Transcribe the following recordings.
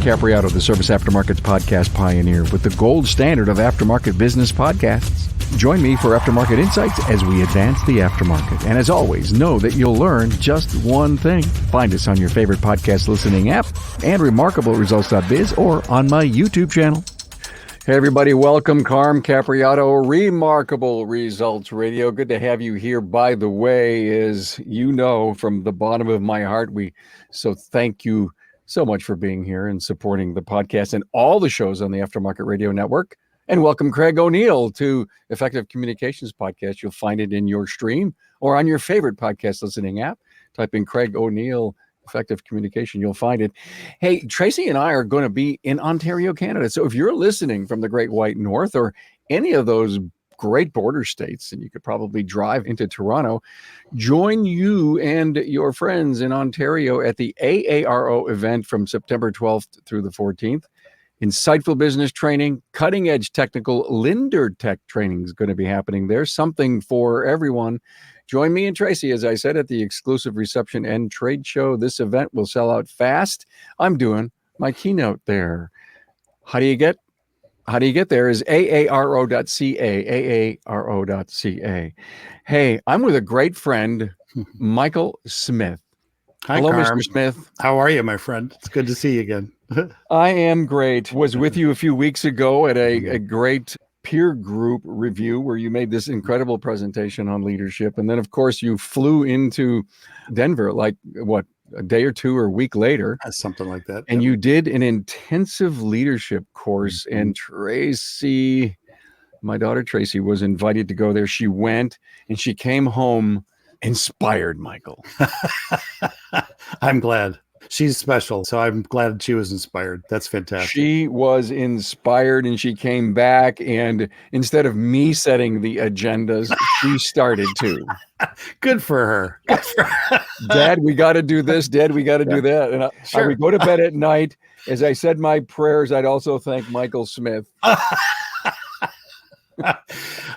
Capriato, the Service Aftermarket's podcast pioneer with the gold standard of aftermarket business podcasts. Join me for Aftermarket Insights as we advance the aftermarket. And as always, know that you'll learn just one thing. Find us on your favorite podcast listening app and RemarkableResults.biz or on my YouTube channel. Hey everybody, welcome. Carm Capriato, Remarkable Results Radio. Good to have you here. By the way, as you know, from the bottom of my heart, so thank you so much for being here and supporting the podcast and all the shows on the Aftermarket Radio Network. And welcome Craig O'Neill to Effective Communications Podcast. You'll find it in your stream or on your favorite podcast listening app. Type in Craig O'Neill Effective Communication, you'll find it. Hey, Tracy and I are going to be in Ontario, Canada. So if you're listening from the Great White North or any of those great border states, and you could probably drive into Toronto, join you and your friends in Ontario at the AARO event from September 12th through the 14th. Insightful business training, cutting-edge technical Linder Tech training is going to be happening there. Something for everyone. Join me and Tracy, as I said, at the exclusive reception and trade show. This event will sell out fast. I'm doing my keynote there. How do you get there is aaro.ca, aaro.ca. Hey, I'm with a great friend, Michael Smith. Hi, hello, Carm. Mr. Smith. How are you, my friend? It's good to see you again. I am great. Was with you a few weeks ago at a great peer group review where you made this incredible presentation on leadership. And then, of course, you flew into Denver, like, a day or two or a week later. Something like that. And you did an intensive leadership course. And Tracy, my daughter Tracy, was invited to go there. She went and she came home inspired, Michael. I'm glad. She's special, so I'm glad she was inspired. That's fantastic. She was inspired and she came back, and instead of me setting the agendas, she started to. Good for her. Good for her. Dad, we got to do this. Dad, we got to do that. And I would go to bed at night. As I said my prayers, I'd also thank Michael Smith.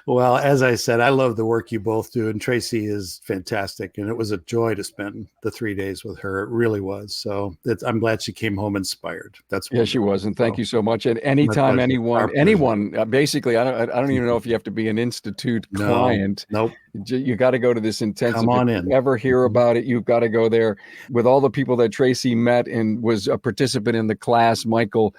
Well, as I said, I love the work you both do, and Tracy is fantastic. And it was a joy to spend the 3 days with her. It really was. So I'm glad she came home inspired. That's wonderful. Yeah, she was, and thank you so much. And anytime anyone, basically, I don't even know if you have to be an Institute client. Nope. You got to go to this intensive. Come on in. If you ever hear about it, you've got to go there. With all the people that Tracy met and was a participant in the class, Michael,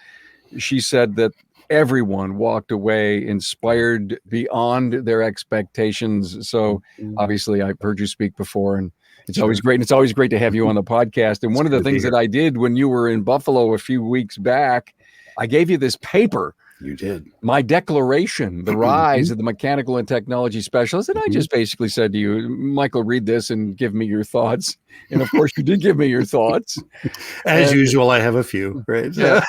she said that everyone walked away inspired beyond their expectations. So obviously I've heard you speak before, and it's always great. And it's always great to have you on the podcast. And one of the things that I did when you were in Buffalo a few weeks back, I gave you this paper. You did. My declaration, the rise of the mechanical and technology specialist. And I just basically said to you, Michael, read this and give me your thoughts. And of course you did give me your thoughts. As usual, I have a few, right? Yeah.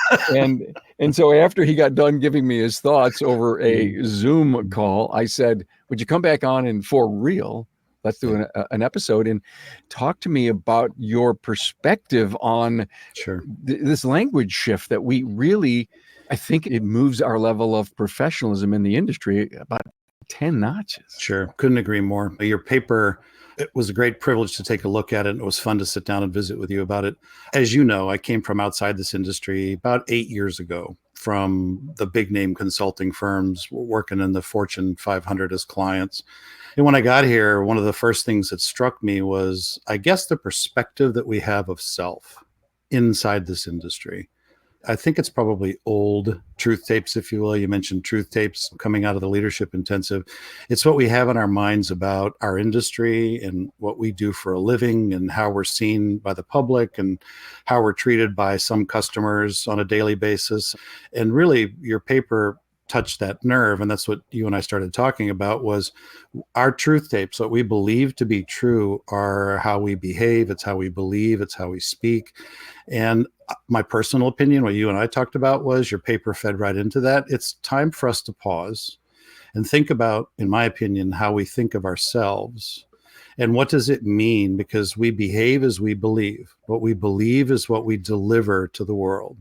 And so after he got done giving me his thoughts over a Zoom call, I said, would you come back on and for real, let's do an episode and talk to me about your perspective on this language shift that we really, I think it moves our level of professionalism in the industry about 10 notches. Sure. Couldn't agree more. Your paper, it was a great privilege to take a look at it. And it was fun to sit down and visit with you about it. As you know, I came from outside this industry about 8 years ago from the big name consulting firms working in the Fortune 500 as clients. And when I got here, one of the first things that struck me was, I guess, the perspective that we have of self inside this industry. I think it's probably old truth tapes, if you will. You mentioned truth tapes coming out of the Leadership Intensive. It's what we have in our minds about our industry and what we do for a living and how we're seen by the public and how we're treated by some customers on a daily basis. And really, your paper touched that nerve. And that's what you and I started talking about was our truth tapes. What we believe to be true are how we behave. It's how we believe. It's how we speak. And my personal opinion, what you and I talked about was your paper fed right into that. It's time for us to pause and think about, in my opinion, how we think of ourselves and what does it mean? Because we behave as we believe. What we believe is what we deliver to the world.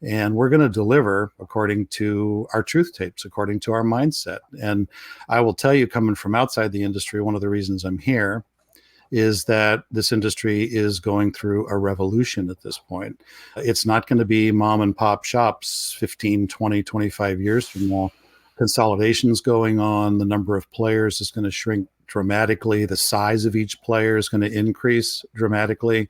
And we're going to deliver according to our truth tapes, according to our mindset. And I will tell you, coming from outside the industry, one of the reasons I'm here is that this industry is going through a revolution at this point. It's not going to be mom and pop shops 15, 20, 25 years from now. Consolidation's going on. The number of players is going to shrink dramatically. The size of each player is going to increase dramatically.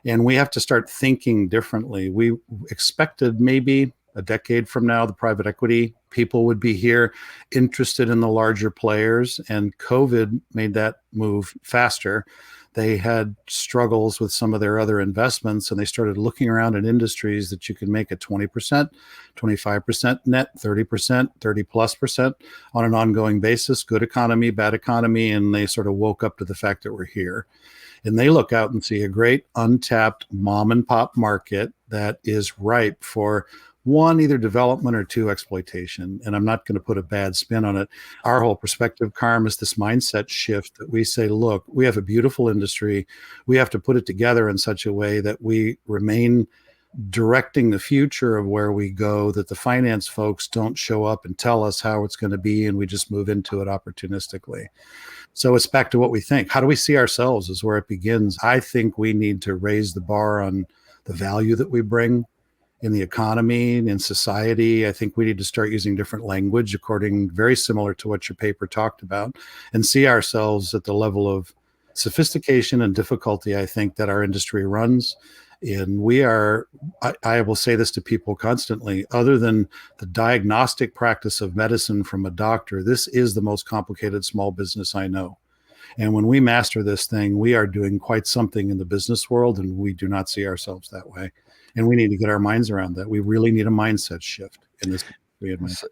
And we have to start thinking differently. We expected maybe a decade from now, the private equity people would be here interested in the larger players, and COVID made that move faster. They had struggles with some of their other investments, and they started looking around at industries that you can make a 20%, 25% net, 30%, 30+% on an ongoing basis, good economy, bad economy, and they sort of woke up to the fact that we're here. And they look out and see a great untapped mom and pop market that is ripe for one, either development or two, exploitation. And I'm not going to put a bad spin on it. Our whole perspective.Carm is this mindset shift that we say, look, we have a beautiful industry. We have to put it together in such a way that we remain directing the future of where we go, that the finance folks don't show up and tell us how it's going to be, and we just move into it opportunistically. So it's back to what we think. How do we see ourselves is where it begins. I think we need to raise the bar on the value that we bring in the economy and in society. I think we need to start using different language very similar to what your paper talked about, and see ourselves at the level of sophistication and difficulty, I think, that our industry runs. And I will say this to people constantly, other than the diagnostic practice of medicine from a doctor, this is the most complicated small business I know. And when we master this thing, we are doing quite something in the business world, and we do not see ourselves that way. And we need to get our minds around that. We really need a mindset shift in this.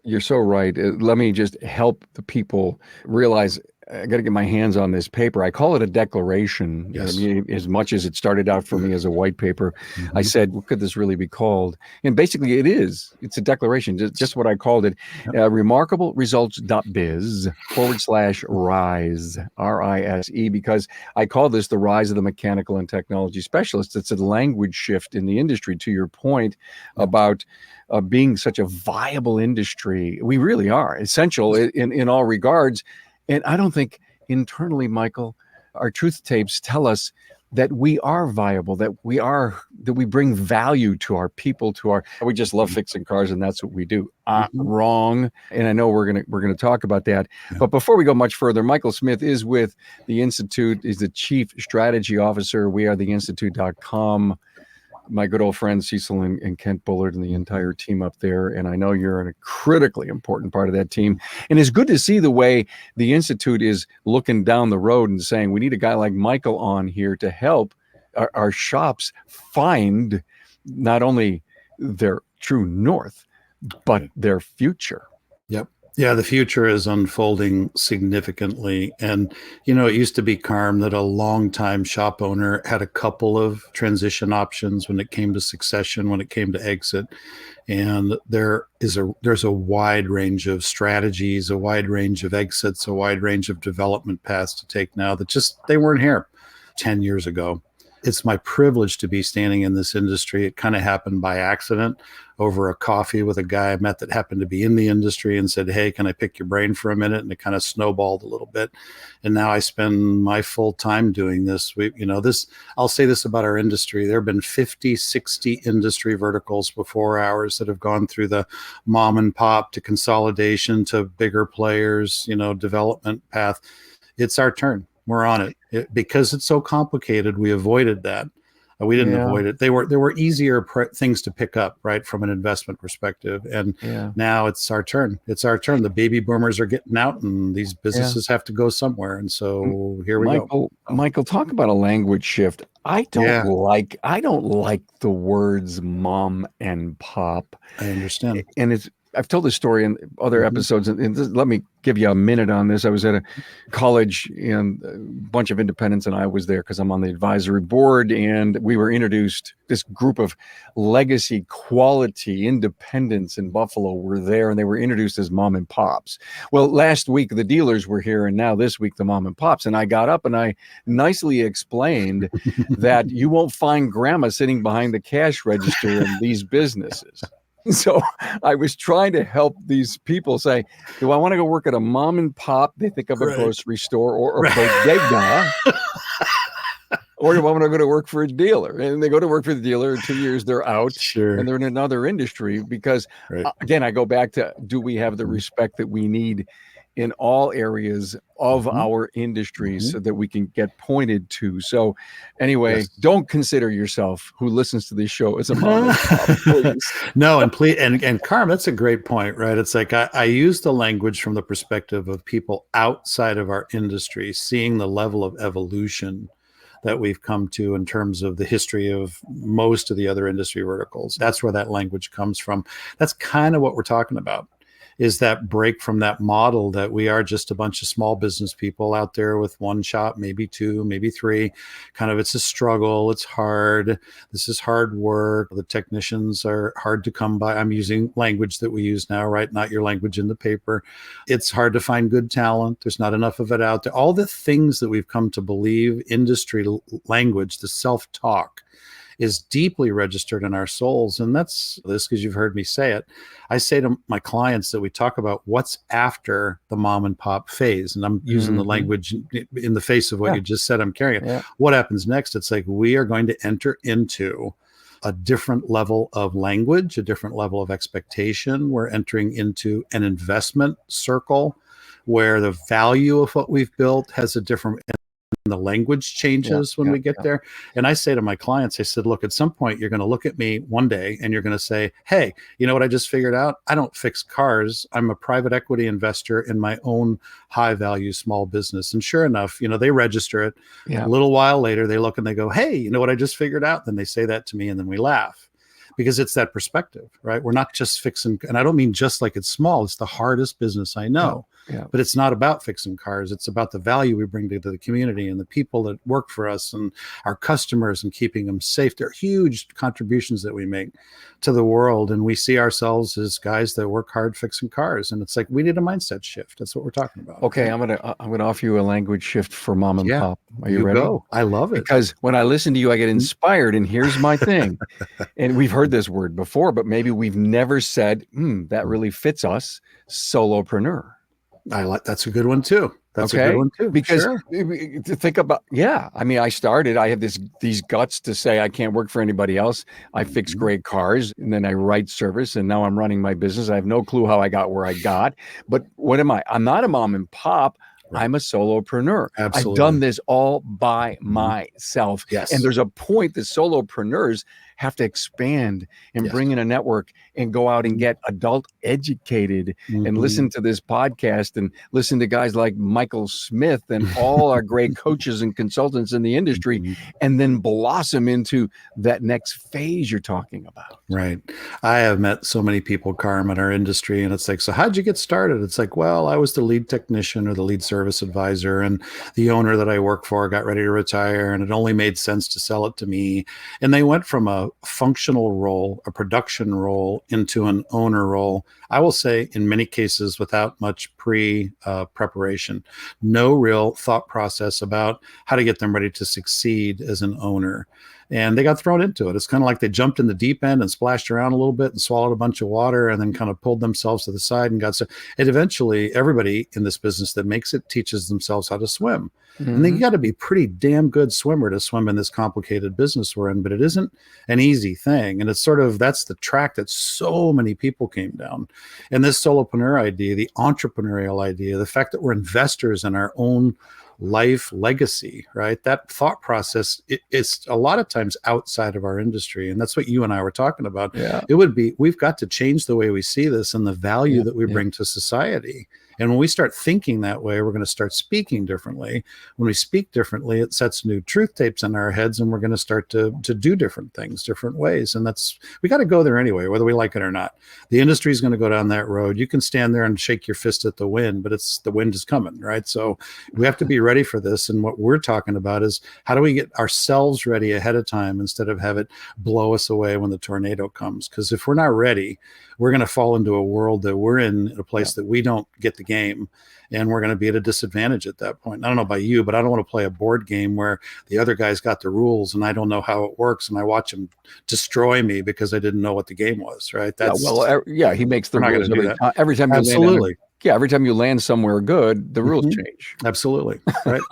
You're so right. Let me just help the people realize I got to get my hands on this paper. I call it a declaration. Yes. As much as it started out for me as a white paper, I said, what could this really be called? And basically it is. It's a declaration, just what I called it. Remarkable results.biz/rise, RISE, because I call this the rise of the mechanical and technology specialists. It's a language shift in the industry, to your point about being such a viable industry. We really are essential in all regards. And I don't think internally, Michael, our truth tapes tell us that we are viable, that we bring value to our people, we just love fixing cars and that's what we do. Wrong. And I know we're gonna talk about that. Yeah. But before we go much further, Michael Smith is with the Institute, is the Chief Strategy Officer. We are the Institute.com. My good old friends Cecil and Kent Bullard and the entire team up there. And I know you're a critically important part of that team. And it's good to see the way the Institute is looking down the road and saying, we need a guy like Michael on here to help our shops find not only their true north, but their future. Yep. Yeah, the future is unfolding significantly. And, it used to be Carm that a longtime shop owner had a couple of transition options when it came to succession, when it came to exit. And there's a wide range of strategies, a wide range of exits, a wide range of development paths to take now that they weren't here 10 years ago. It's my privilege to be standing in this industry. It kind of happened by accident over a coffee with a guy I met that happened to be in the industry and said, hey, can I pick your brain for a minute? And it kind of snowballed a little bit. And now I spend my full time doing this. I'll say this about our industry. There have been 50, 60 industry verticals before ours that have gone through the mom and pop to consolidation to bigger players, development path. It's our turn. We're on it. Because it's so complicated, we avoided that. We didn't avoid it. There were easier things to pick up, right, from an investment perspective. And now it's our turn. It's our turn. The baby boomers are getting out, and these businesses have to go somewhere. And so here we go. Michael, talk about a language shift. I don't like the words mom and pop. I understand. And I've told this story in other episodes, and let me give you a minute on this. I was at a college, and a bunch of independents, and I was there because I'm on the advisory board, and we were introduced, this group of legacy quality independents in Buffalo were there, and they were introduced as mom and pops. Well, last week the dealers were here, and now this week the mom and pops, and I got up and I nicely explained that you won't find grandma sitting behind the cash register in these businesses. So I was trying to help these people say, do I want to go work at a mom and pop? They think of a grocery store or a bodega. Or if I'm going to go to work for a dealer, and they go to work for the dealer, 2 years they're out, Sure. and they're in another industry because, Right. again, I go back to, do we have the respect that we need in all areas of our industry so that we can get pointed to? So anyway, Yes. don't consider yourself, who listens to this show, as a mom and pop, please. No, and please, and Carm, that's a great point, right? It's like I use the language from the perspective of people outside of our industry, seeing the level of evolution that we've come to in terms of the history of most of the other industry verticals. That's where that language comes from. That's kind of what we're talking about, is that break from that model that we are just a bunch of small business people out there with one shop, maybe two, maybe three. Kind of, it's a struggle. It's hard. This is hard work. The technicians are hard to come by. I'm using language that we use now, right? Not your language in the paper. It's hard to find good talent. There's not enough of it out there. All the things that we've come to believe, industry language, the self-talk, is deeply registered in our souls. And that's this, because you've heard me say it. I say to my clients that we talk about what's after the mom and pop phase. And I'm using the language in the face of what you just said. I'm carrying it. Yeah. What happens next? It's like we are going to enter into a different level of language, a different level of expectation. We're entering into an investment circle where the value of what we've built has a different, the language changes when we get there. And I say to my clients, I said, look, at some point, you're going to look at me one day and you're going to say, hey, you know what I just figured out? I don't fix cars. I'm a private equity investor in my own high value small business. And sure enough, you know, they register it. A little while later, they look and they go, hey, you know what I just figured out? Then they say that to me and then we laugh. Because it's that perspective, right? We're not just fixing, and I don't mean just like it's small, it's the hardest business I know. But it's not about fixing cars. It's about the value we bring to the community and the people that work for us and our customers and keeping them safe. They're huge contributions that we make to the world. And we see ourselves as guys that work hard fixing cars. And it's like, we need a mindset shift. That's what we're talking about. Okay, I'm gonna offer you a language shift for mom and pop. Are you ready? Go. I love it. Because when I listen to you, I get inspired. And here's my thing. And we've heard this word before, but maybe we've never said, that really fits us, solopreneur. That's a good one too. That's a good one too. Because to think about, I mean, I have these guts to say I can't work for anybody else. I fix great cars and then I write service and now I'm running my business. I have no clue how I got where I got. But what am I? I'm not a mom and pop. I'm a solopreneur. Absolutely. I've done this all by myself. Yes. And there's a point that solopreneurs have to expand and bring in a network and go out and get adult educated and listen to this podcast and listen to guys like Michael Smith and all our great coaches and consultants in the industry, and then blossom into that next phase you're talking about. Right. I have met so many people, Carm, in our industry, and it's like, so how'd you get started? It's like, well, I was the lead technician or the lead service advisor, and the owner that I work for got ready to retire, and it only made sense to sell it to me. And they went from a functional role, a production role, into an owner role. I will say in many cases without much preparation, no real thought process about how to get them ready to succeed as an owner. And they got thrown into it. It's kind of like they jumped in the deep end and splashed around a little bit and swallowed a bunch of water and then kind of pulled themselves to the side and got so. And eventually, everybody in this business that makes it teaches themselves how to swim. And you got to be pretty damn good swimmer to swim in this complicated business we're in, but it isn't an easy thing. And it's sort of, that's the track that so many people came down. And this solopreneur idea, the entrepreneurial idea, the fact that we're investors in our own life legacy, right? That thought process, it's a lot of times outside of our industry. And that's what you and I were talking about. It would be, we've got to change the way we see this and the value that we bring to society. And when we start thinking that way, we're going to start speaking differently. When we speak differently, it sets new truth tapes in our heads, and we're going to start to do different things, different ways. And we got to go there anyway, whether we like it or not. The industry is going to go down that road. You can stand there and shake your fist at the wind, but the wind is coming, right? So we have to be ready for this. And what we're talking about is, how do we get ourselves ready ahead of time instead of have it blow us away when the tornado comes? Because if we're not ready, we're going to fall into a world that we're in a place that we don't get the game, and we're going to be at a disadvantage at that point. I don't know about you, but I don't want to play a board game where the other guy's got the rules and I don't know how it works, and I watch him destroy me because I didn't know what the game was, right? He makes the rules every time you Absolutely. Yeah, every time you land somewhere good, the rules change. Absolutely. Right.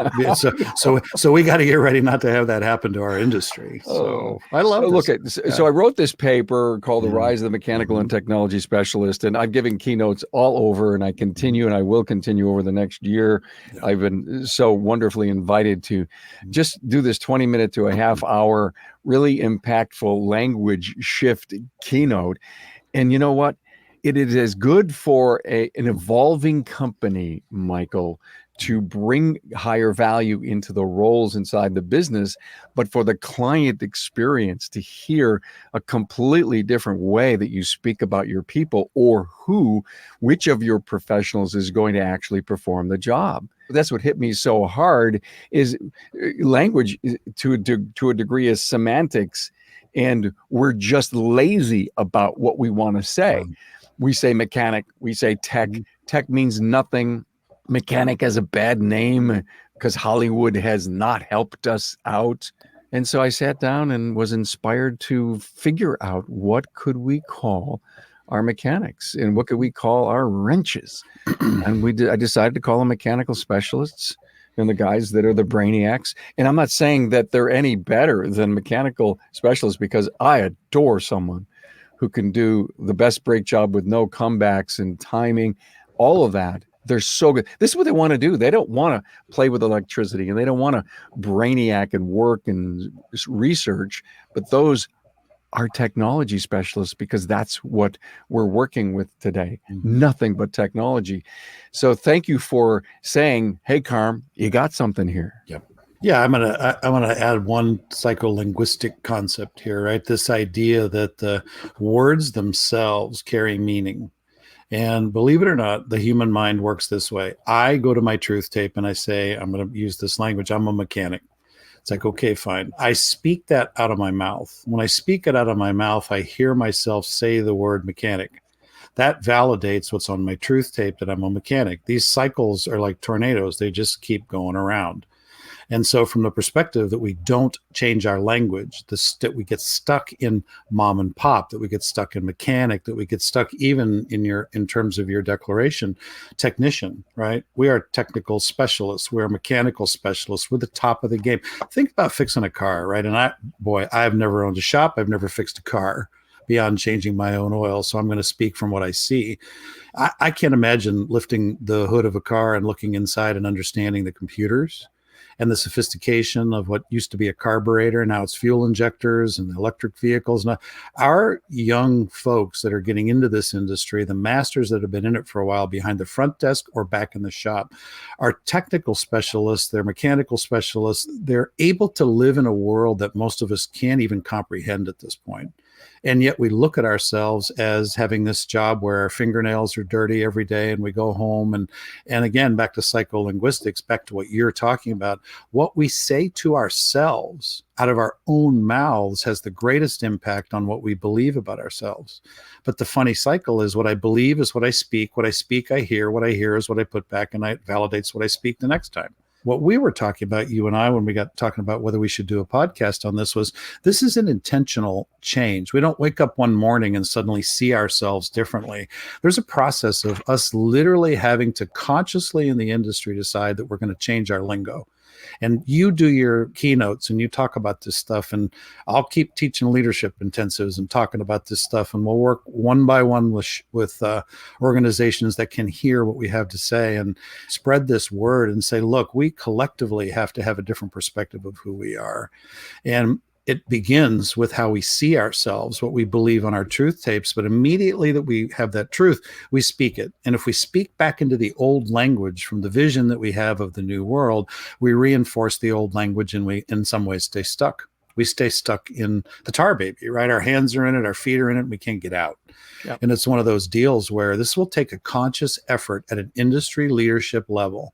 So we got to get ready not to have that happen to our industry. So I love this. So I wrote this paper called The Rise of the Mechanical and Technology Specialist, and I've given keynotes all over, and I continue and I will continue over the next year. Yeah. I've been so wonderfully invited to just do this 20-minute to a half hour, really impactful language shift keynote. And you know what? It is good for an evolving company, Michael, to bring higher value into the roles inside the business, but for the client experience to hear a completely different way that you speak about your people, or which of your professionals is going to actually perform the job. That's what hit me so hard, is language to a degree is semantics, and we're just lazy about what we want to say. We say mechanic, we say tech. Tech means nothing. Mechanic has a bad name because Hollywood has not helped us out. And so I sat down and was inspired to figure out, what could we call our mechanics and what could we call our wrenches? And I decided to call them mechanical specialists, and the guys that are the brainiacs. And I'm not saying that they're any better than mechanical specialists, because I adore someone who can do the best brake job with no comebacks and timing, all of that. They're so good. This is what they want to do. They don't want to play with electricity, and they don't want to brainiac and work and research, but those are technology specialists, because that's what we're working with today. Nothing but technology. So thank you for saying, hey, Carm, you got something here. Yep. Yeah, I'm gonna add one psycholinguistic concept here, right? This idea that the words themselves carry meaning. And believe it or not, the human mind works this way. I go to my truth tape and I say, I'm going to use this language, I'm a mechanic. It's like, okay, fine. I speak that out of my mouth. When I speak it out of my mouth, I hear myself say the word mechanic. That validates what's on my truth tape, that I'm a mechanic. These cycles are like tornadoes. They just keep going around. And so from the perspective that we don't change our language, that we get stuck in mom and pop, that we get stuck in mechanic, that we get stuck even in terms of your declaration, technician, right? We are technical specialists. We're mechanical specialists. We're the top of the game. Think about fixing a car, right? And I've never owned a shop. I've never fixed a car beyond changing my own oil. So I'm going to speak from what I see. I can't imagine lifting the hood of a car and looking inside and understanding the computers and the sophistication of what used to be a carburetor. Now it's fuel injectors and electric vehicles. Now, our young folks that are getting into this industry, the masters that have been in it for a while behind the front desk or back in the shop, are technical specialists. They're mechanical specialists. They're able to live in a world that most of us can't even comprehend at this point. And yet we look at ourselves as having this job where our fingernails are dirty every day and we go home. And again, back to psycholinguistics, back to what you're talking about, what we say to ourselves out of our own mouths has the greatest impact on what we believe about ourselves. But the funny cycle is, what I believe is what I speak I hear, what I hear is what I put back, and it validates what I speak the next time. What we were talking about, you and I, when we got talking about whether we should do a podcast on this, was this is an intentional change. We don't wake up one morning and suddenly see ourselves differently. There's a process of us literally having to consciously in the industry decide that we're going to change our lingo. And you do your keynotes and you talk about this stuff, and I'll keep teaching leadership intensives and talking about this stuff, and we'll work one by one with organizations that can hear what we have to say and spread this word and say, look, we collectively have to have a different perspective of who we are. And it begins with how we see ourselves, what we believe on our truth tapes, but immediately that we have that truth, we speak it. And if we speak back into the old language from the vision that we have of the new world, we reinforce the old language, and we, in some ways, stay stuck. We stay stuck in the tar baby, right? Our hands are in it, our feet are in it, and we can't get out. Yep. And it's one of those deals where this will take a conscious effort at an industry leadership level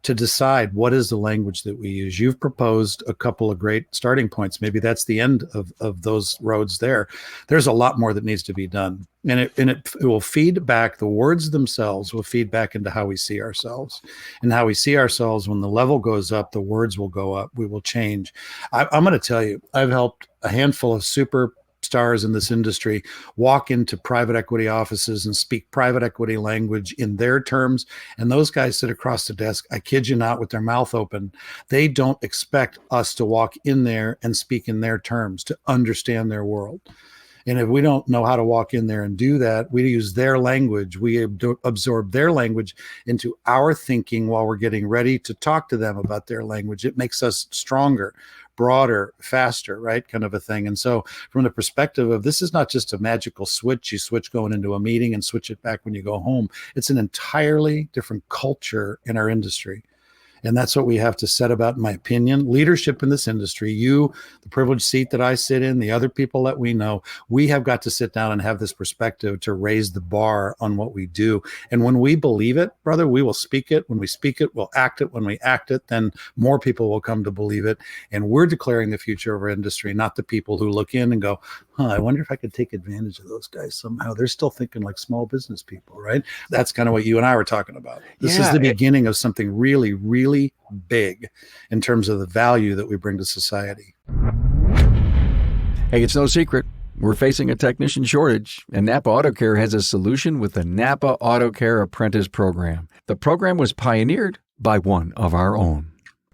to decide what is the language that we use. You've proposed a couple of great starting points. Maybe that's the end of those roads there. There's a lot more that needs to be done. And it will feed back, the words themselves will feed back into how we see ourselves. And how we see ourselves, when the level goes up, the words will go up. We will change. I'm going to tell you, I've helped a handful of super stars in this industry walk into private equity offices and speak private equity language in their terms. And those guys sit across the desk, I kid you not, with their mouth open. They don't expect us to walk in there and speak in their terms, to understand their world. And if we don't know how to walk in there and do that, we use their language. We absorb their language into our thinking while we're getting ready to talk to them about their language. It makes us stronger, broader, faster, right? Kind of a thing. And so from the perspective of, this is not just a magical switch you switch going into a meeting and switch it back when you go home. It's an entirely different culture in our industry. And that's what we have to set about, in my opinion. Leadership in this industry, you, the privileged seat that I sit in, the other people that we know, we have got to sit down and have this perspective to raise the bar on what we do. And when we believe it, brother, we will speak it. When we speak it, we'll act it. When we act it, then more people will come to believe it. And we're declaring the future of our industry, not the people who look in and go, I wonder if I could take advantage of those guys somehow. They're still thinking like small business people, right? That's kind of what you and I were talking about. This is the beginning of something really, really big in terms of the value that we bring to society. Hey, it's no secret. We're facing a technician shortage, and Napa Auto Care has a solution with the Napa Auto Care Apprentice Program. The program was pioneered by one of our own.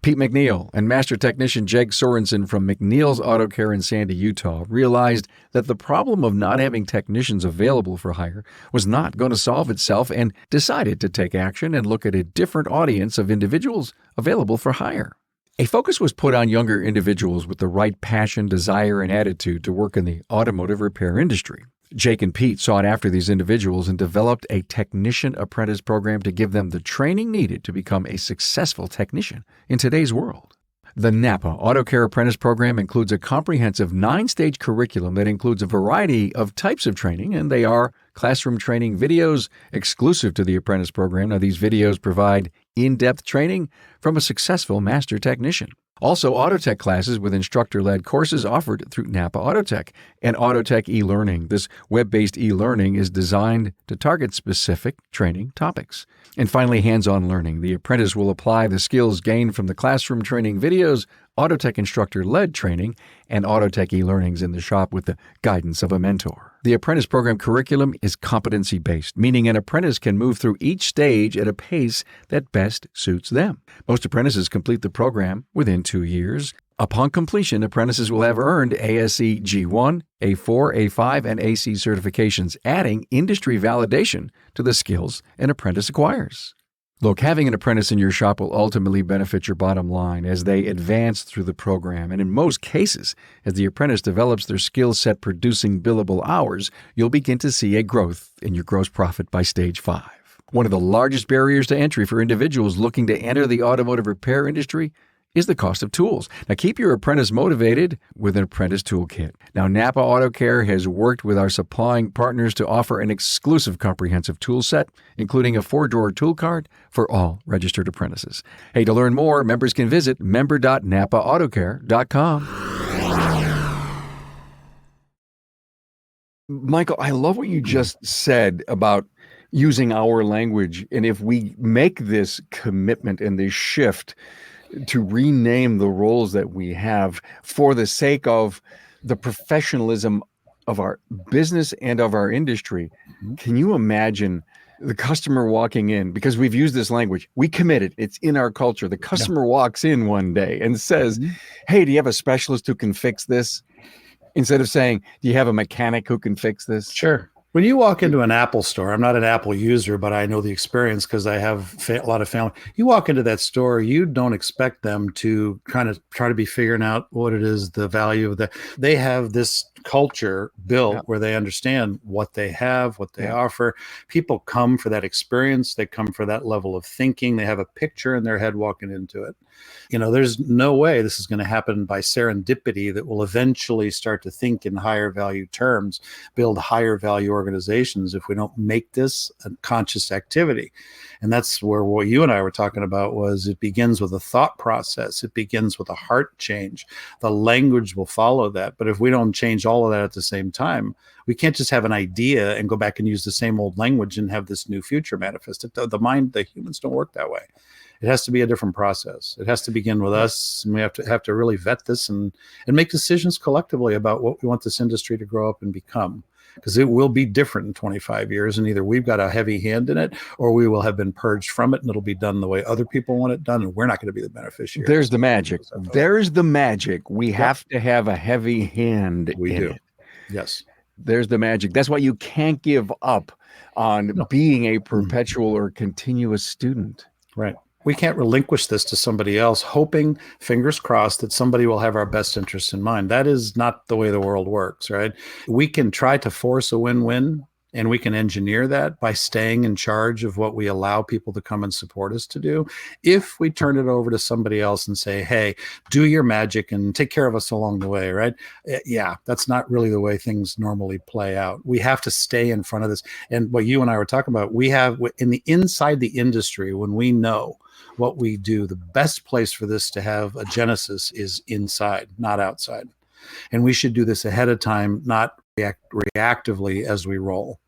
Pete McNeil and Master Technician Jake Sorensen from McNeil's Auto Care in Sandy, Utah, realized that the problem of not having technicians available for hire was not going to solve itself, and decided to take action and look at a different audience of individuals available for hire. A focus was put on younger individuals with the right passion, desire, and attitude to work in the automotive repair industry. Jake and Pete sought after these individuals and developed a technician apprentice program to give them the training needed to become a successful technician in today's world. The Napa Auto Care Apprentice Program includes a comprehensive 9-stage curriculum that includes a variety of types of training, and they are classroom training videos exclusive to the apprentice program. Now, these videos provide in-depth training from a successful master technician. Also, Autotech classes with instructor-led courses offered through Napa Autotech and Autotech e-learning. This web-based e-learning is designed to target specific training topics. And finally, hands-on learning. The apprentice will apply the skills gained from the classroom training videos, Autotech instructor-led training, and Autotech e-learnings in the shop with the guidance of a mentor. The apprentice program curriculum is competency-based, meaning an apprentice can move through each stage at a pace that best suits them. Most apprentices complete the program within 2 years. Upon completion, apprentices will have earned ASE G1, A4, A5, and AC certifications, adding industry validation to the skills an apprentice acquires. Look, having an apprentice in your shop will ultimately benefit your bottom line as they advance through the program. And in most cases, as the apprentice develops their skill set producing billable hours, you'll begin to see a growth in your gross profit by stage 5. One of the largest barriers to entry for individuals looking to enter the automotive repair industry is the cost of tools. Now, keep your apprentice motivated with an apprentice toolkit. Now, Napa Auto Care has worked with our supplying partners to offer an exclusive comprehensive tool set, including a 4-drawer tool cart for all registered apprentices. Hey, to learn more, members can visit member.napaautocare.com. Michael, I love what you just said about using our language. And if we make this commitment and this shift to rename the roles that we have for the sake of the professionalism of our business and of our industry, can you imagine the customer walking in, because we've used this language, we committed, it's in our culture. The customer walks in one day and says, hey, do you have a specialist who can fix this? Instead of saying, do you have a mechanic who can fix this? Sure. When you walk into an Apple store, I'm not an Apple user, but I know the experience because I have a lot of family. You walk into that store, you don't expect them to kind of try to be figuring out what it is, the value of they have this culture built where they understand what they have, what they offer. People come for that experience. They come for that level of thinking. They have a picture in their head walking into it. You know, there's no way this is going to happen by serendipity that will eventually start to think in higher value terms, build higher value organizations if we don't make this a conscious activity. And that's where what you and I were talking about was it begins with a thought process. It begins with a heart change. The language will follow that. But if we don't change all of that at the same time, we can't just have an idea and go back and use the same old language and have this new future manifest. The mind, the humans don't work that way. It has to be a different process. It has to begin with us, and we have to really vet this and make decisions collectively about what we want this industry to grow up and become. Because it will be different in 25 years, and either we've got a heavy hand in it, or we will have been purged from it, and it'll be done the way other people want it done, and we're not going to be the beneficiaries. There's the magic. There's the magic. We have to have a heavy hand in it. Yes. There's the magic. That's why you can't give up on being a perpetual or continuous student. Right. We can't relinquish this to somebody else, hoping, fingers crossed, that somebody will have our best interests in mind. That is not the way the world works, right? We can try to force a win-win, and we can engineer that by staying in charge of what we allow people to come and support us to do. If we turn it over to somebody else and say, hey, do your magic and take care of us along the way, right? Yeah, that's not really the way things normally play out. We have to stay in front of this. And what you and I were talking about, we have inside the industry, when we know what we do, the best place for this to have a genesis is inside, not outside. And we should do this ahead of time, not reactively as we roll.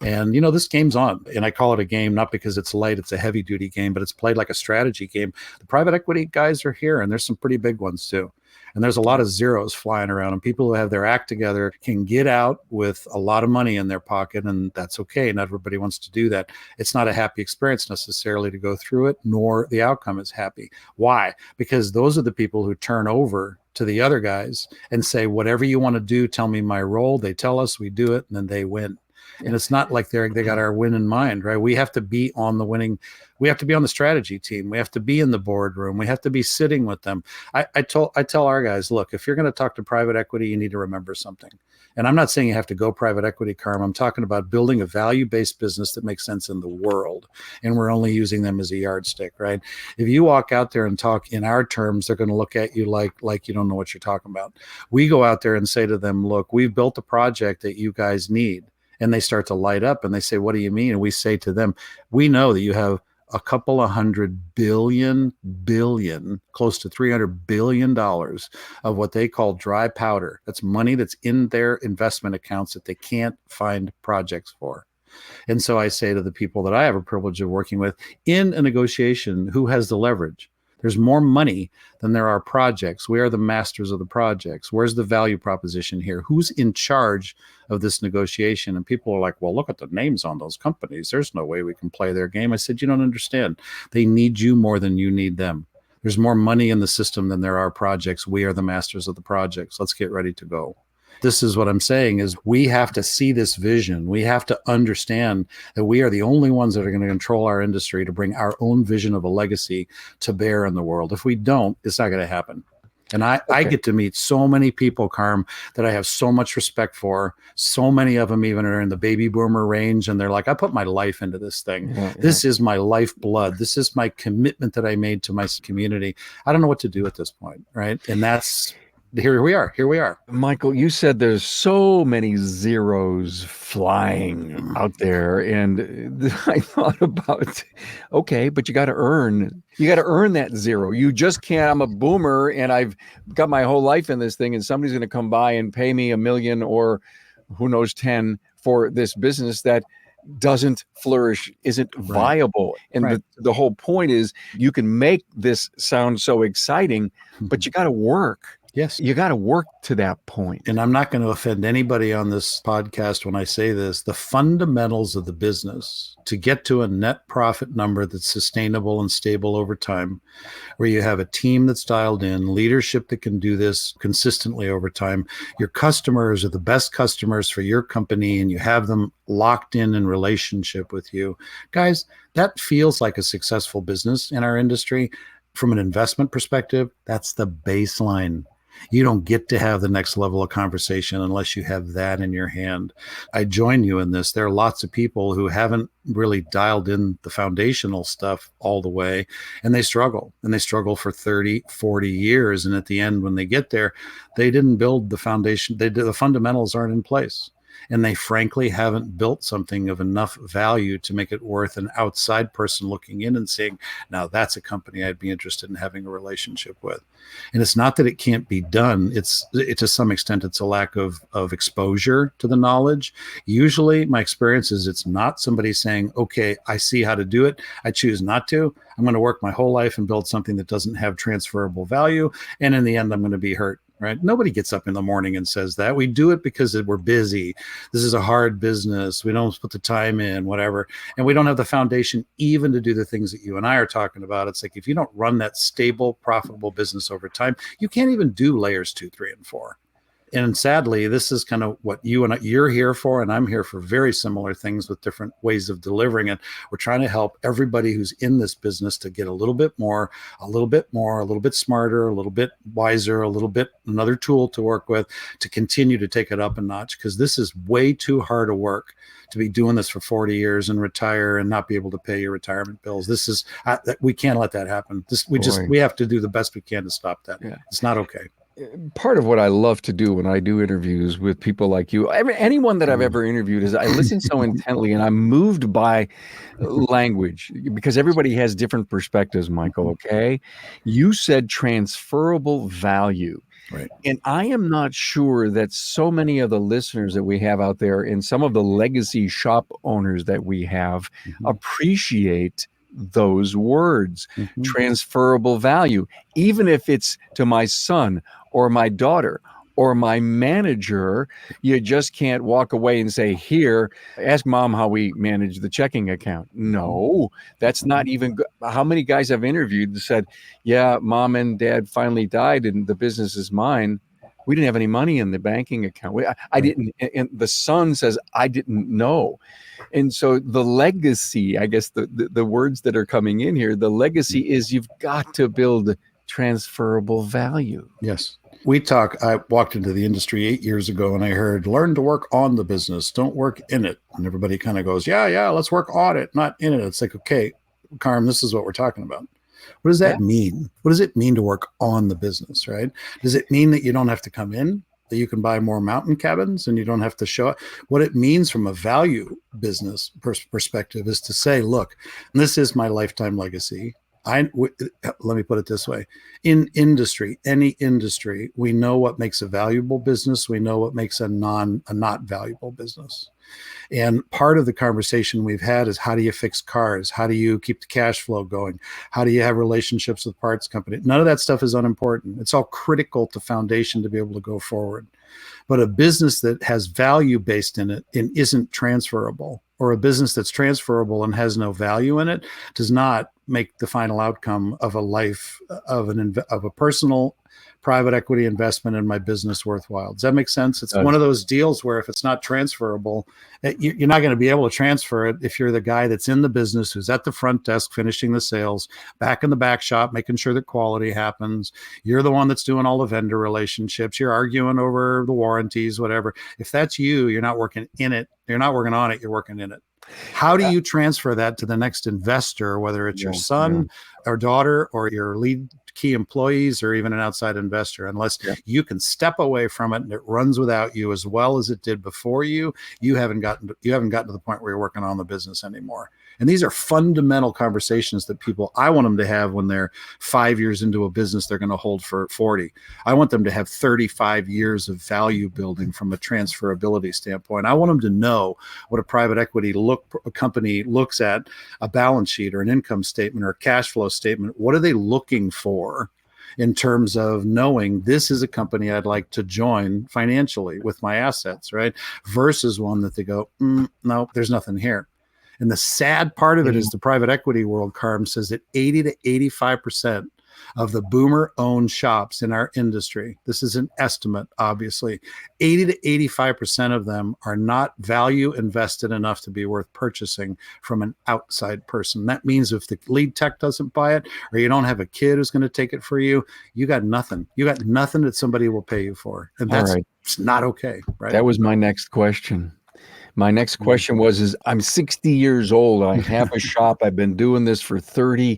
And, this game's on, and I call it a game, not because it's light, it's a heavy duty game, but it's played like a strategy game. The private equity guys are here, and there's some pretty big ones too. And there's a lot of zeros flying around, and people who have their act together can get out with a lot of money in their pocket, and that's okay. Not everybody wants to do that. It's not a happy experience necessarily to go through it, nor the outcome is happy. Why? Because those are the people who turn over to the other guys and say, whatever you want to do, tell me my role. They tell us, we do it, and then they win. And it's not like they got our win in mind, right? We have to be on the winning. We have to be on the strategy team. We have to be in the boardroom. We have to be sitting with them. I tell our guys, look, if you're going to talk to private equity, you need to remember something. And I'm not saying you have to go private equity, Carm. I'm talking about building a value-based business that makes sense in the world. And we're only using them as a yardstick, right? If you walk out there and talk in our terms, they're going to look at you like you don't know what you're talking about. We go out there and say to them, look, we've built a project that you guys need. And they start to light up and they say, what do you mean? And we say to them, we know that you have a couple of $100 billion, close to $300 billion of what they call dry powder. That's money that's in their investment accounts that they can't find projects for. And so I say to the people that I have a privilege of working with in a negotiation, who has the leverage? There's more money than there are projects. We are the masters of the projects. Where's the value proposition here? Who's in charge of this negotiation? And people are like, well, look at the names on those companies. There's no way we can play their game. I said, you don't understand. They need you more than you need them. There's more money in the system than there are projects. We are the masters of the projects. Let's get ready to go. This is what I'm saying is we have to see this vision. We have to understand that we are the only ones that are going to control our industry to bring our own vision of a legacy to bear in the world. If we don't, it's not going to happen. And I get to meet so many people, Carm, that I have so much respect for. So many of them even are in the baby boomer range. And they're like, I put my life into this thing. This is my lifeblood. This is my commitment that I made to my community. I don't know what to do at this point. Right. And that's... Here we are. Michael, you said there's so many zeros flying out there. And I thought about, okay, but you got to earn that zero. You just can't, I'm a boomer and I've got my whole life in this thing and somebody's going to come by and pay me $1 million or who knows 10 for this business that doesn't flourish, isn't viable. And the whole point is you can make this sound so exciting, but you got to work. Yes. You got to work to that point. And I'm not going to offend anybody on this podcast when I say this. The fundamentals of the business to get to a net profit number that's sustainable and stable over time, where you have a team that's dialed in, leadership that can do this consistently over time. Your customers are the best customers for your company, and you have them locked in relationship with you. Guys, that feels like a successful business in our industry. From an investment perspective, that's the baseline. You don't get to have the next level of conversation unless you have that in your hand. I join you in this. There are lots of people who haven't really dialed in the foundational stuff all the way, and they struggle for 30, 40 years. And at the end, when they get there, they didn't build the foundation. The fundamentals aren't in place. And they frankly haven't built something of enough value to make it worth an outside person looking in and saying, now that's a company I'd be interested in having a relationship with. And it's not that it can't be done. It's to some extent, it's a lack of exposure to the knowledge. Usually my experience is it's not somebody saying, okay, I see how to do it. I choose not to. I'm going to work my whole life and build something that doesn't have transferable value. And in the end, I'm going to be hurt. Right? Nobody gets up in the morning and says that. We do it because we're busy. This is a hard business. We don't put the time in, whatever. And we don't have the foundation even to do the things that you and I are talking about. It's like, if you don't run that stable, profitable business over time, you can't even do layers 2, 3, and 4. And sadly, this is kind of what you're here for, and I'm here for very similar things with different ways of delivering it. We're trying to help everybody who's in this business to get a little bit more, a little bit smarter, a little bit wiser, a little bit another tool to work with to continue to take it up a notch, because this is way too hard to work to be doing this for 40 years and retire and not be able to pay your retirement bills. This is we can't let that happen. We have to do the best we can to stop that. Yeah. It's not okay. Part of what I love to do when I do interviews with people like you, anyone that I've ever interviewed, is I listen so intently and I'm moved by language, because everybody has different perspectives, Michael, okay? You said transferable value. Right. And I am not sure that so many of the listeners that we have out there and some of the legacy shop owners that we have appreciate those words, transferable value, even if it's to my son or my daughter or my manager. You just can't walk away and say, here, ask mom how we manage the checking account. No, that's not even good. How many guys I've interviewed that said, yeah, mom and dad finally died and the business is mine. We didn't have any money in the banking account. I didn't. And the son says, I didn't know. And so the legacy, I guess the words that are coming in here, the legacy is you've got to build transferable value. Yes. I walked into the industry 8 years ago and I heard, learn to work on the business, don't work in it. And everybody kind of goes, yeah, let's work on it, not in it. It's like, okay, Carm, this is what we're talking about. What does that mean? What does it mean to work on the business, right? Does it mean that you don't have to come in, that you can buy more mountain cabins and you don't have to show it? What it means from a value business perspective is to say, look, and this is my lifetime legacy. Let me put it this way. In industry, any industry, we know what makes a valuable business. We know what makes a not valuable business. And part of the conversation we've had is, how do you fix cars? How do you keep the cash flow going? How do you have relationships with parts companies? None of that stuff is unimportant. It's all critical to foundation to be able to go forward. But a business that has value based in it and isn't transferable, or a business that's transferable and has no value in it, does not make the final outcome of a life of a personal private equity investment in my business worthwhile. Does that make sense? It's one of those deals where if it's not transferable, you're not going to be able to transfer it if you're the guy that's in the business, who's at the front desk finishing the sales, back in the back shop making sure that quality happens. You're the one that's doing all the vendor relationships. You're arguing over the warranties, whatever. If that's you, you're not working in it. You're not working on it. You're working in it. How do you transfer that to the next investor, whether it's your son or daughter or your lead key employees or even an outside investor, unless you can step away from it and it runs without you as well as it did before you? You haven't gotten to the point where you're working on the business anymore. And these are fundamental conversations that I want them to have when they're 5 years into a business they're going to hold for 40. I want them to have 35 years of value building from a transferability standpoint. I want them to know what a private equity company looks at, a balance sheet or an income statement or a cash flow statement. What are they looking for in terms of knowing this is a company I'd like to join financially with my assets, right? Versus one that they go, no, there's nothing here. And the sad part of it is the private equity world, Carm, says that 80 to 85% of the boomer-owned shops in our industry, this is an estimate, obviously, 80 to 85% of them are not value invested enough to be worth purchasing from an outside person. That means if the lead tech doesn't buy it, or you don't have a kid who's going to take it for you, you got nothing. You got nothing that somebody will pay you for. And that's it's not okay, right? That was my next question. My next question was, I'm 60 years old. I have a shop. I've been doing this for 30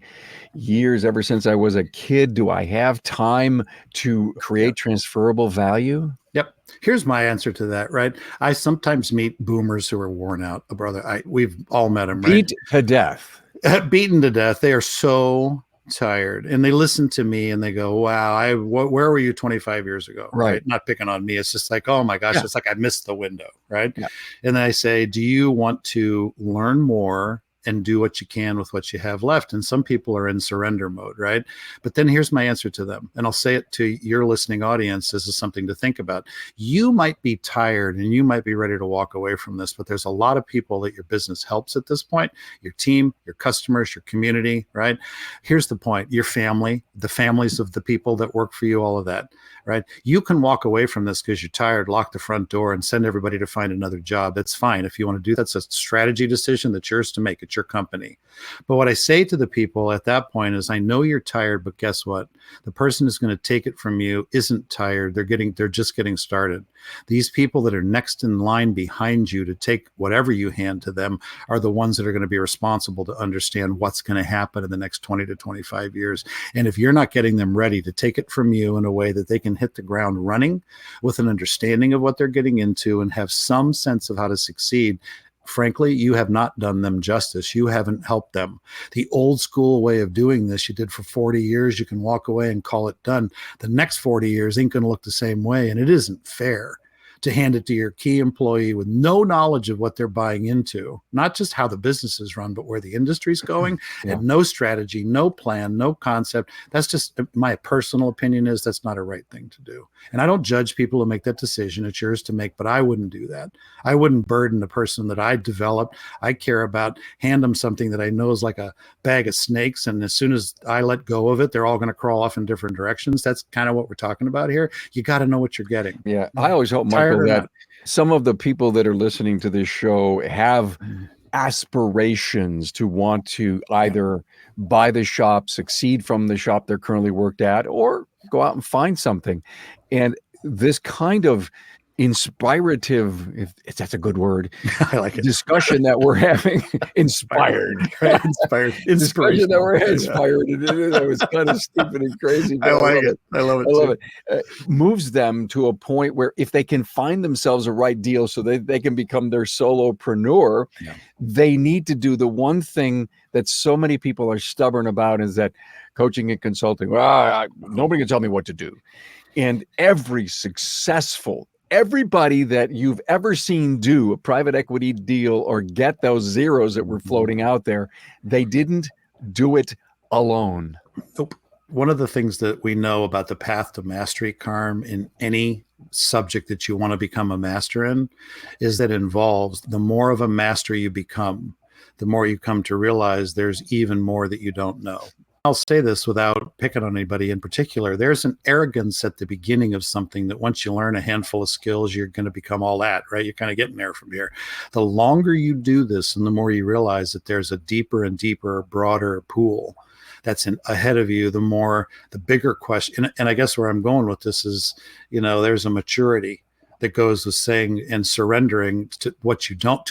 years, ever since I was a kid. Do I have time to create transferable value? Yep. Here's my answer to that, right? I sometimes meet boomers who are worn out. Brother, we've all met them, right? Beat to death. Beaten to death. They are so tired, and they listen to me and they go, wow, where were you 25 years ago? Right. Not picking on me. It's just like, oh my gosh, it's like I missed the window. Right. Yeah. And then I say, do you want to learn more and do what you can with what you have left? And some people are in surrender mode, right? But then here's my answer to them. And I'll say it to your listening audience. This is something to think about. You might be tired and you might be ready to walk away from this, but there's a lot of people that your business helps at this point, your team, your customers, your community, right? Here's the point, your family, the families of the people that work for you, all of that, right? You can walk away from this because you're tired, lock the front door and send everybody to find another job. That's fine. If you want to do that's a strategy decision that's yours to make. It's your company. But what I say to the people at that point is, I know you're tired, but guess what? The person who's going to take it from you isn't tired. They're just getting started. These people that are next in line behind you to take whatever you hand to them are the ones that are going to be responsible to understand what's going to happen in the next 20 to 25 years. And if you're not getting them ready to take it from you in a way that they can hit the ground running with an understanding of what they're getting into and have some sense of how to succeed, frankly, you have not done them justice. You haven't helped them. The old school way of doing this, you did for 40 years, you can walk away and call it done. The next 40 years ain't going to look the same way, and it isn't fair to hand it to your key employee with no knowledge of what they're buying into, not just how the business is run, but where the industry's going, and no strategy, no plan, no concept. That's just my personal opinion is that's not a right thing to do. And I don't judge people who make that decision. It's yours to make, but I wouldn't do that. I wouldn't burden the person that I developed, I care about, hand them something that I know is like a bag of snakes. And as soon as I let go of it, they're all going to crawl off in different directions. That's kind of what we're talking about here. You got to know what you're getting. Yeah. I always hope, Michael, that some of the people that are listening to this show have aspirations to want to either buy the shop, succeed from the shop they're currently worked at, or go out and find something. And this kind of inspirative, if that's a good word, I like it, discussion that we're having, inspired, right? Inspired, discussion that we're inspired. It was kind of stupid and crazy. I like it. I love it. I love it. Moves them to a point where if they can find themselves a right deal so they can become their solopreneur, they need to do the one thing that so many people are stubborn about, is that coaching and consulting. Well, nobody can tell me what to do. And everybody that you've ever seen do a private equity deal or get those zeros that were floating out there, they didn't do it alone. Nope. One of the things that we know about the path to Mastery.Carm in any subject that you want to become a master in is that involves the more of a master you become, the more you come to realize there's even more that you don't know. I'll say this without picking on anybody in particular. There's an arrogance at the beginning of something that once you learn a handful of skills, you're going to become all that, right? You're kind of getting there from here. The longer you do this and the more you realize that there's a deeper and deeper, broader pool that's ahead of you, the bigger question. And I guess where I'm going with this is, there's a maturity that goes with saying and surrendering to what you don't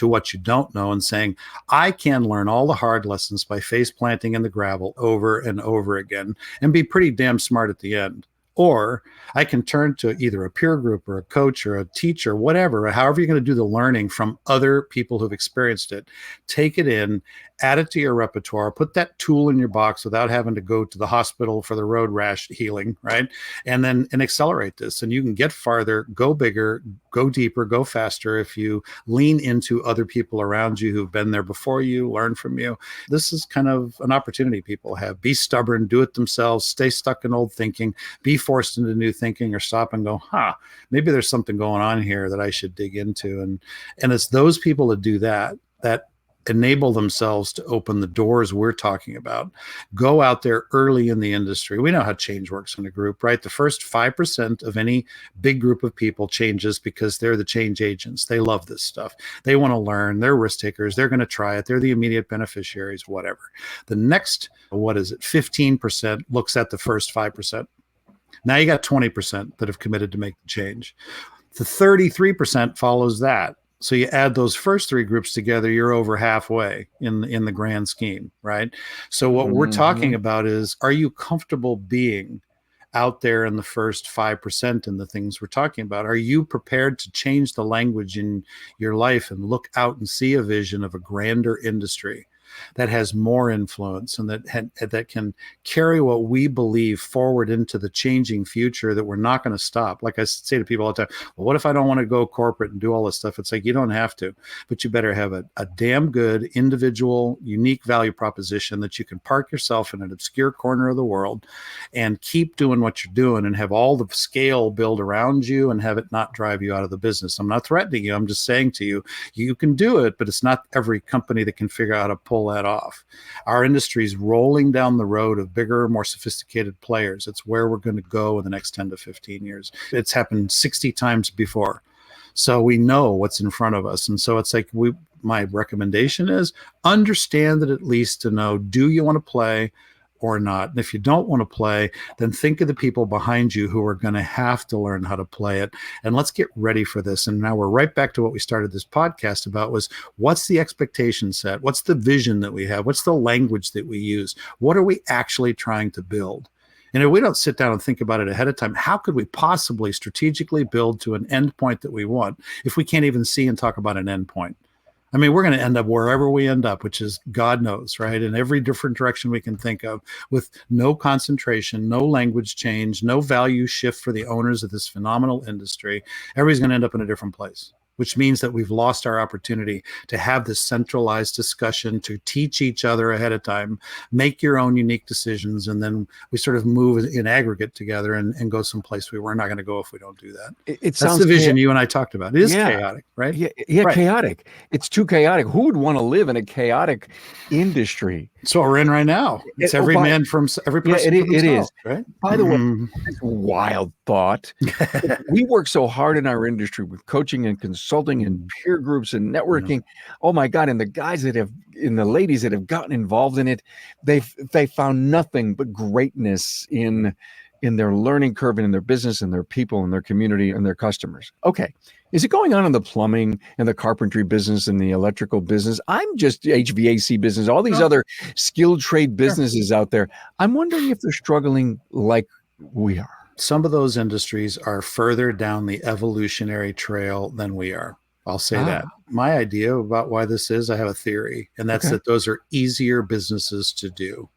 know, and saying, I can learn all the hard lessons by face planting in the gravel over and over again and be pretty damn smart at the end. Or I can turn to either a peer group or a coach or a teacher, whatever, however you're going to do the learning from other people who've experienced it. Take it in, add it to your repertoire, put that tool in your box without having to go to the hospital for the road rash healing, right? And accelerate this. And you can get farther, go bigger, go deeper, go faster if you lean into other people around you who've been there before you, learn from you. This is kind of an opportunity people have. Be stubborn, do it themselves, stay stuck in old thinking, be forced into new thinking, or stop and go, maybe there's something going on here that I should dig into. And it's those people that do that enable themselves to open the doors we're talking about. Go out there early in the industry. We know how change works in a group, right? The first 5% of any big group of people changes because they're the change agents. They love this stuff. They want to learn. They're risk takers. They're going to try it. They're the immediate beneficiaries, whatever. The next, 15% looks at the first 5%. Now you got 20% that have committed to make the change. The 33% follows that. So you add those first three groups together, you're over halfway in the grand scheme, right? So what we're talking about is, are you comfortable being out there in the first 5% in the things we're talking about? Are you prepared to change the language in your life and look out and see a vision of a grander industry that has more influence and that can carry what we believe forward into the changing future that we're not going to stop? Like I say to people all the time, well, what if I don't want to go corporate and do all this stuff? It's like, you don't have to, but you better have a damn good individual, unique value proposition that you can park yourself in an obscure corner of the world and keep doing what you're doing and have all the scale build around you and have it not drive you out of the business. I'm not threatening you. I'm just saying to you, you can do it, but it's not every company that can figure out how to pull that off. Our industry is rolling down the road of bigger, more sophisticated players. It's where we're going to go in the next 10 to 15 years. It's happened 60 times before. So we know what's in front of us. And so it's like, my recommendation is understand that, at least to know, do you want to play or not? And if you don't want to play, then think of the people behind you who are going to have to learn how to play it. And let's get ready for this. And now we're right back to what we started this podcast about, was what's the expectation set? What's the vision that we have? What's the language that we use? What are we actually trying to build? And if we don't sit down and think about it ahead of time, how could we possibly strategically build to an end point that we want if we can't even see and talk about an end point? I mean, we're going to end up wherever we end up, which is God knows, right? In every different direction we can think of, with no concentration, no language change, no value shift for the owners of this phenomenal industry. Everybody's going to end up in a different place, which means that we've lost our opportunity to have this centralized discussion, to teach each other ahead of time, make your own unique decisions, and then we sort of move in aggregate together and go someplace we were not going to go if we don't do that. That's the vision you and I talked about. It is chaotic, right? Yeah, right. Chaotic. It's too chaotic. Who would want to live in a chaotic industry? That's what we're in right now. It's every man from every person for themselves, it is. Right? By the way, it's a wild thought. We work so hard in our industry with coaching and consulting and peer groups and networking. Oh my God. And the guys and the ladies that have gotten involved in it, they found nothing but greatness in their learning curve and in their business and their people and their community and their customers. Okay. Is it going on in the plumbing and the carpentry business and the electrical business? I'm just HVAC business, all these other skilled trade businesses out there. I'm wondering if they're struggling like we are. Some of those industries are further down the evolutionary trail than we are. I'll say that. My idea about why this is, I have a theory, and that's that those are easier businesses to do.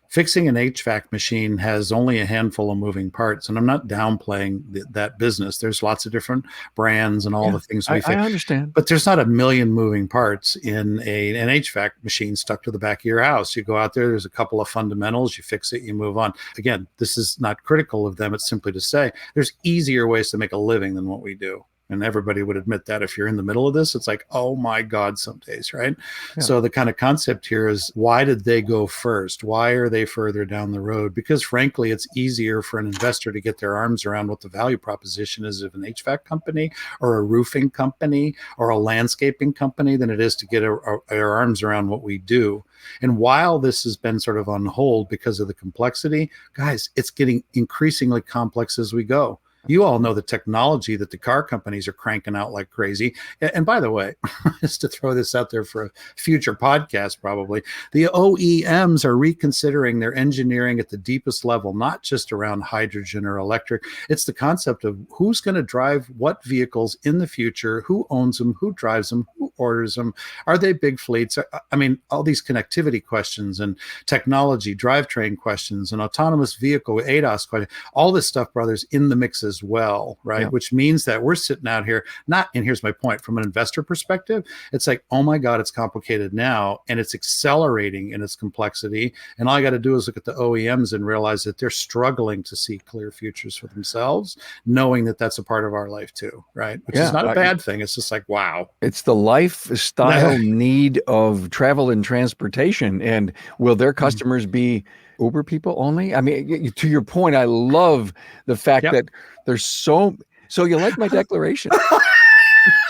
Fixing an HVAC machine has only a handful of moving parts, and I'm not downplaying that business. There's lots of different brands and all the things we fix. I understand. But there's not a million moving parts in an HVAC machine stuck to the back of your house. You go out there's a couple of fundamentals, you fix it, you move on. Again, this is not critical of them. It's simply to say there's easier ways to make a living than what we do. And everybody would admit that. If you're in the middle of this, it's like, oh my God, some days, right? Yeah. So the kind of concept here is, why did they go first? Why are they further down the road? Because frankly, it's easier for an investor to get their arms around what the value proposition is of an HVAC company or a roofing company or a landscaping company than it is to get our arms around what we do. And while this has been sort of on hold because of the complexity, guys, it's getting increasingly complex as we go. You all know the technology that the car companies are cranking out like crazy. And by the way, just to throw this out there for a future podcast, probably, the OEMs are reconsidering their engineering at the deepest level, not just around hydrogen or electric. It's the concept of who's going to drive what vehicles in the future, who owns them, who drives them, who orders them. Are they big fleets? I mean, all these connectivity questions and technology, drivetrain questions, and autonomous vehicle, ADAS questions, all this stuff, brothers, in the mix as well, right? Yeah. Which means that we're sitting out here, and here's my point, from an investor perspective, it's like, oh my God, it's complicated now, and it's accelerating in its complexity. And all I got to do is look at the OEMs and realize that they're struggling to see clear futures for themselves, knowing that that's a part of our life too, right? Which is not a bad thing. It's just like, wow. It's the lifestyle need of travel and transportation. And will their customers be Uber people only? I mean, to your point, I love the fact that there's so you like my declaration?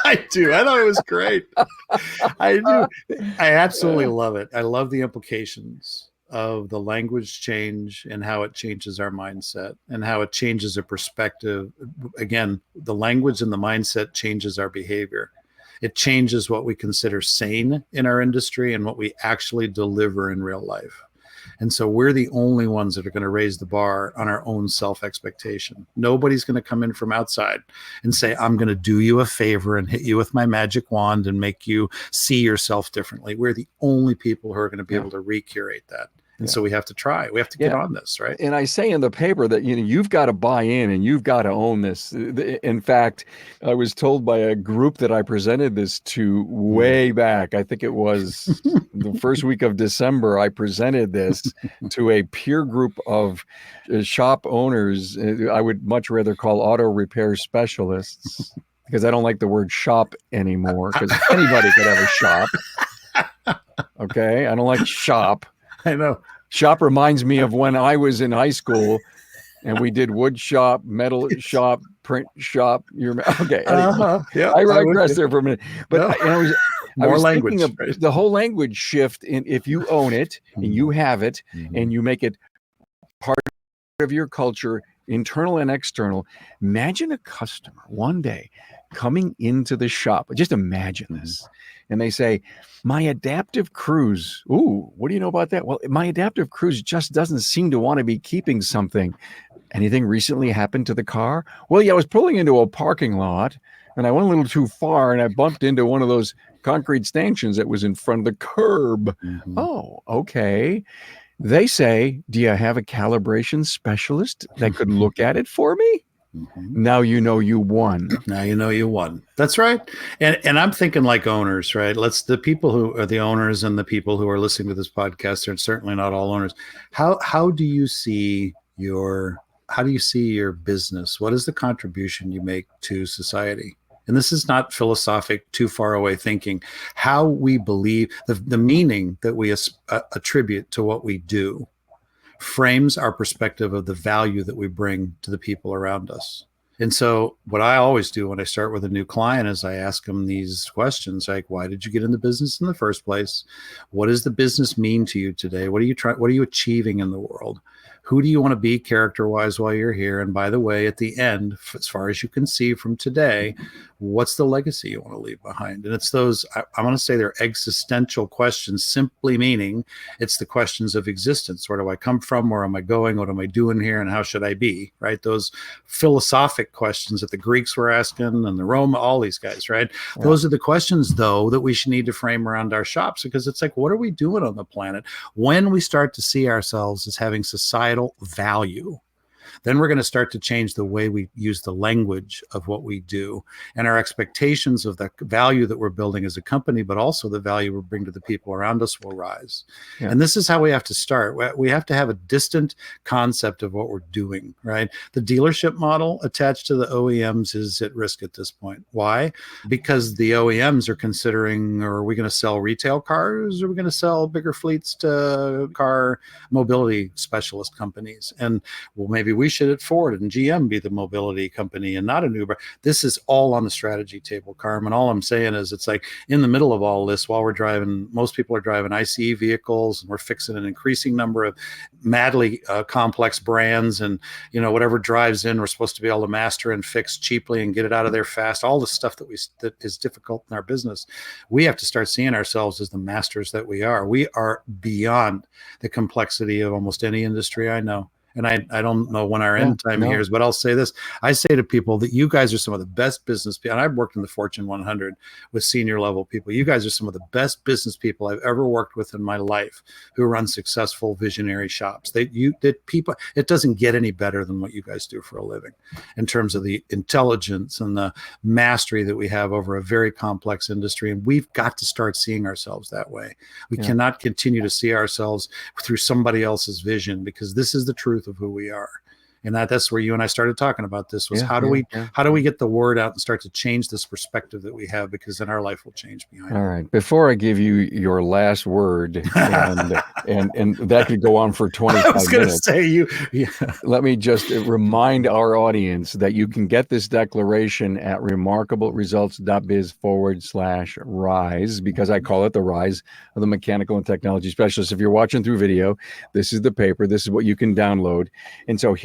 I do. I thought it was great. I do. I absolutely love it. I love the implications of the language change and how it changes our mindset and how it changes a perspective. Again, the language and the mindset changes our behavior. It changes what we consider sane in our industry and what we actually deliver in real life. And so we're the only ones that are going to raise the bar on our own self-expectation. Nobody's going to come in from outside and say, I'm going to do you a favor and hit you with my magic wand and make you see yourself differently. We're the only people who are going to be able to recurate that. And so we have to try. We have to get on this, right? And I say in the paper that, you've got to buy in and you've got to own this. In fact, I was told by a group that I presented this to way back. I think it was the first week of December. I presented this to a peer group of shop owners. I would much rather call auto repair specialists, because I don't like the word shop anymore, because anybody could have a shop. Okay. I don't like shop. I know. Shop reminds me of when I was in high school and we did wood shop, metal shop, print shop. Okay. Anyway, I digress there for a minute. But I was language, thinking of the whole language shift. If you own it and you have it and you make it part of your culture, internal and external, imagine a customer one day coming into the shop. Just imagine this. And they say, my adaptive cruise. Ooh, what do you know about that? Well, my adaptive cruise just doesn't seem to want to be keeping something. Anything recently happened to the car? Well, yeah, I was pulling into a parking lot and I went a little too far and I bumped into one of those concrete stanchions that was in front of the curb. Oh, okay. They say, do you have a calibration specialist that could look at it for me? Now you know you won. Now you know you won. That's right. And I'm thinking like owners, right? The people who are the owners and the people who are listening to this podcast, they're certainly not all owners. How do you see your business? What is the contribution you make to society? And this is not philosophic, too far away thinking. How we believe, the meaning that we attribute to what we do frames our perspective of the value that we bring to the people around us. And so what I always do when I start with a new client is I ask them these questions like, why did you get into business in the first place? What does the business mean to you today? What are you achieving in the world? Who do you want to be character-wise while you're here? And by the way, at the end, as far as you can see from today, what's the legacy you want to leave behind? And it's those, I want to say they're existential questions, simply meaning it's the questions of existence. Where do I come from? Where am I going? What am I doing here? And how should I be, right? Those philosophic questions that the Greeks were asking and the Rome, all these guys, right? Yeah. Those are the questions, though, that we should need to frame around our shops, because it's like, what are we doing on the planet? When we start to see ourselves as having societal value, then we're going to start to change the way we use the language of what we do, and our expectations of the value that we're building as a company, but also the value we bring to the people around us will rise. Yeah. And this is how we have to start. We have to have a distant concept of what we're doing, right? The dealership model attached to the OEMs is at risk at this point. Why? Because the OEMs are considering, are we going to sell retail cars? Or are we going to sell bigger fleets to car mobility specialist companies? And well, maybe we should at Ford and GM be the mobility company and not an Uber. This is all on the strategy table, Carm. And all I'm saying is it's like in the middle of all this, while we're driving, most people are driving ICE vehicles, and we're fixing an increasing number of madly complex brands. And, you know, whatever drives in, we're supposed to be able to master and fix cheaply and get it out of there fast. All the stuff that is difficult in our business. We have to start seeing ourselves as the masters that we are. We are beyond the complexity of almost any industry I know. And I don't know when our end time here is, but I'll say this. I say to people that you guys are some of the best business people. And I've worked in the Fortune 100 with senior level people. You guys are some of the best business people I've ever worked with in my life who run successful visionary shops. It doesn't get any better than what you guys do for a living in terms of the intelligence and the mastery that we have over a very complex industry. And we've got to start seeing ourselves that way. We cannot continue to see ourselves through somebody else's vision, because this is the truth of who we are. And that's where you and I started talking about this, was how do we get the word out and start to change this perspective that we have, because then our life will change behind it. All right. Before I give you your last word, and that could go on for 25 minutes. I was going to say let me just remind our audience that you can get this declaration at remarkableresults.biz/rise, because I call it the rise of the mechanical and technology specialist. If you're watching through video, this is the paper. This is what you can download. And so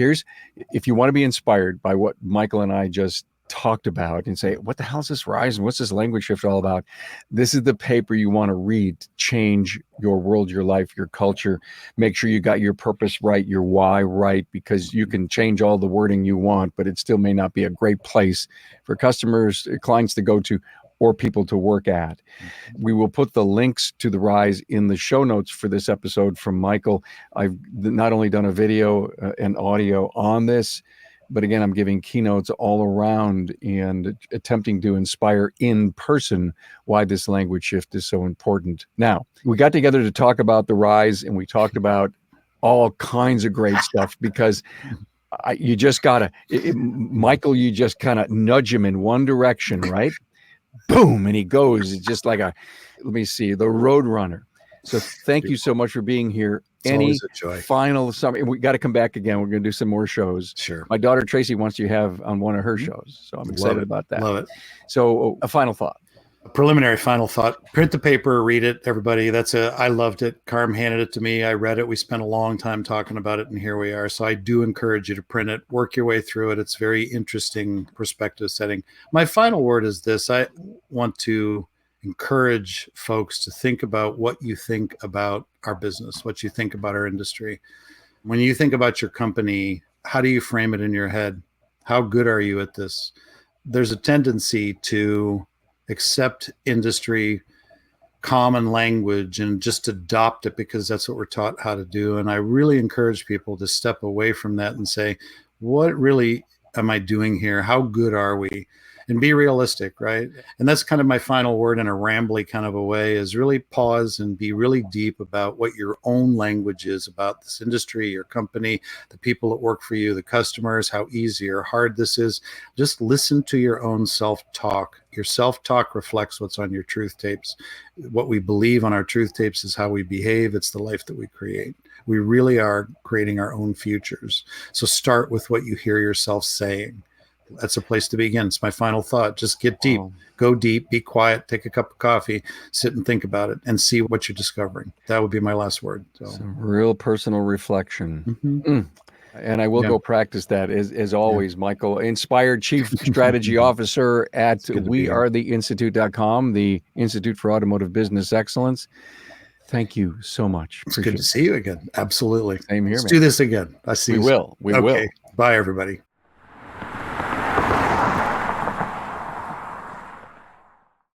if you want to be inspired by what Michael and I just talked about and say, what the hell is this rise and what's this language shift all about? This is the paper you want to read to change your world, your life, your culture. Make sure you got your purpose right, your why right, because you can change all the wording you want, but it still may not be a great place for customers, clients to go to, or people to work at. We will put the links to the rise in the show notes for this episode from Michael. I've not only done a video and audio on this, but again, I'm giving keynotes all around and attempting to inspire in person why this language shift is so important. Now, we got together to talk about the rise, and we talked about all kinds of great stuff because you just gotta, Michael, you just kind of nudge him in one direction, right? Boom, and he goes. It's just like the road runner. So thank you so much for being here. It's always a joy. Final summary? We got to come back again. We're going to do some more shows. Sure. My daughter Tracy wants you to have on one of her shows, so I'm excited about that. Love it. So a final thought. A preliminary final thought. Print the paper, read it, everybody. I loved it. Carm handed it to me. I read it. We spent a long time talking about it, and here we are. So I do encourage you to print it, work your way through it. It's very interesting perspective setting. My final word is this. I want to encourage folks to think about what you think about our business, what you think about our industry. When you think about your company, how do you frame it in your head? How good are you at this? There's a tendency to accept industry common language and just adopt it because that's what we're taught how to do. And I really encourage people to step away from that and say, what really am I doing here? How good are we? And be realistic, right? And that's kind of my final word in a rambly kind of a way, is really pause and be really deep about what your own language is about this industry, your company, the people that work for you, the customers, how easy or hard this is. Just listen to your own self-talk. Your self-talk reflects what's on your truth tapes. What we believe on our truth tapes is how we behave. It's the life that we create. We really are creating our own futures. So start with what you hear yourself saying. That's a place to begin. It's my final thought. Just get deep, go deep, be quiet, take a cup of coffee, sit and think about it and see what you're discovering. That would be my last word. So some real personal reflection. Mm-hmm. And I will go practice that as always, Michael, inspired Chief Strategy Officer at WeAreTheInstitute.com, the Institute for Automotive Business Excellence. Thank you so much. It's good to see you again. Absolutely. Same here, Let's do this again. I see. We will. Okay. Bye, everybody.